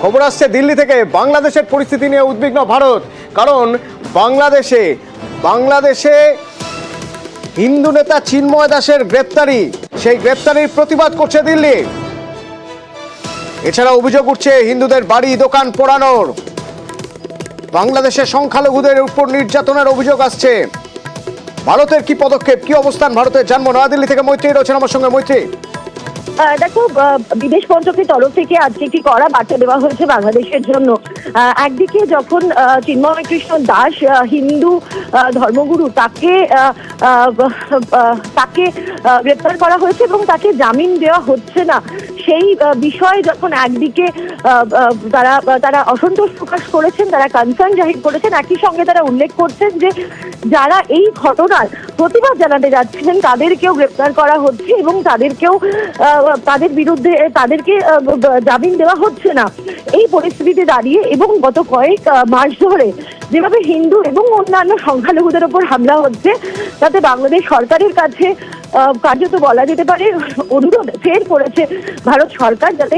খবর আসছে দিল্লি থেকে, বাংলাদেশের পরিস্থিতি নিয়ে উদ্বিগ্ন ভারত। কারণ বাংলাদেশে হিন্দু নেতা চিন্ময় দাসের গ্রেপ্তারি, সেই গ্রেপ্তারির প্রতিবাদ করছে দিল্লি। এছাড়া অভিযোগ উঠছে হিন্দুদের বাড়ি দোকান পোড়ানোর, বাংলাদেশের সংখ্যালঘুদের উপর নির্যাতনের অভিযোগ আসছে। ভারতের কি পদক্ষেপ, কি অবস্থান ভারতের, জানবো নয়াদিল্লি থেকে। মৈত্রী রয়েছেন আমার সঙ্গে। মৈত্রী, দেখো, বিদেশ মন্ত্রকের তরফ থেকে আজকে একটি কড়া বার্তা দেওয়া হয়েছে বাংলাদেশের জন্য। একদিকে যখন চিন্ময় কৃষ্ণ দাস হিন্দু ধর্মগুরু, তাকে গ্রেপ্তার করা হয়েছে এবং তাকে জামিন দেওয়া হচ্ছে না, সেই বিষয়ে যখন একদিকে তারা অসন্তোষ প্রকাশ করেছেন, তারা কনসার্ন জাহির করেছেন, একই সঙ্গে তারা উল্লেখ করছেন যে যারা এই ঘটনার প্রতিবাদ জানাতে যাচ্ছিলেন তাদেরকেও গ্রেপ্তার করা হচ্ছে এবং তাদের বিরুদ্ধে তাদেরকে জামিন দেওয়া হচ্ছে না। এই পরিস্থিতিতে দাঁড়িয়ে এবং গত কয়েক মাস ধরে যেভাবে হিন্দু এবং অন্যান্য সংখ্যালঘুদের ওপর হামলা হচ্ছে, তাতে বাংলাদেশ সরকারের কাছে কার্যত বলা যেতে পারে অনুরোধ ফের করেছে ভারত সরকার, যাতে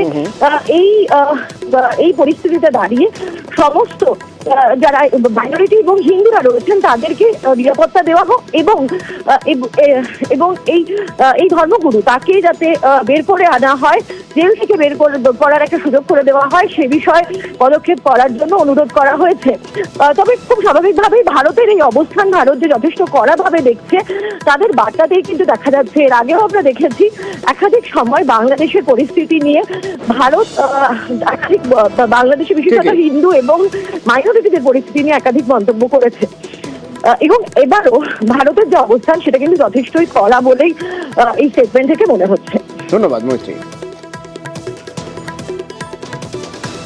এই পরিস্থিতিতে দাঁড়িয়ে সমস্ত যারা মাইনরিটি এবং হিন্দুরা রয়েছেন তাদেরকে নিরাপত্তা দেওয়া হোক এবং এই ধর্মগুরু তাকে যাতে বের করে আনা হয়, জেল থেকে বের করার একটা সুযোগ করে দেওয়া হয়, সে বিষয়ে পদক্ষেপ করার জন্য অনুরোধ করা হয়েছে। তবে খুব স্বাভাবিকভাবেই ভারতের এই অবস্থান ভারত যে যথেষ্ট কড়াভাবে দেখছে, তাদের বার্তাতেই কিন্তু দেখা যাচ্ছে। এর আগেও আমরা দেখেছি একাধিক সময় বাংলাদেশের পরিস্থিতি নিয়ে ভারত বাংলাদেশে বিশেষত হিন্দু এবং মাইনরিটিদের পরিস্থিতি নিয়ে একাধিক মন্তব্য করেছে এবং এবারও ভারতের যে অবস্থান সেটা কিন্তু যথেষ্টই কড়া বলেই এই স্টেটমেন্ট থেকে মনে হচ্ছে। ধন্যবাদ মৈত্রী।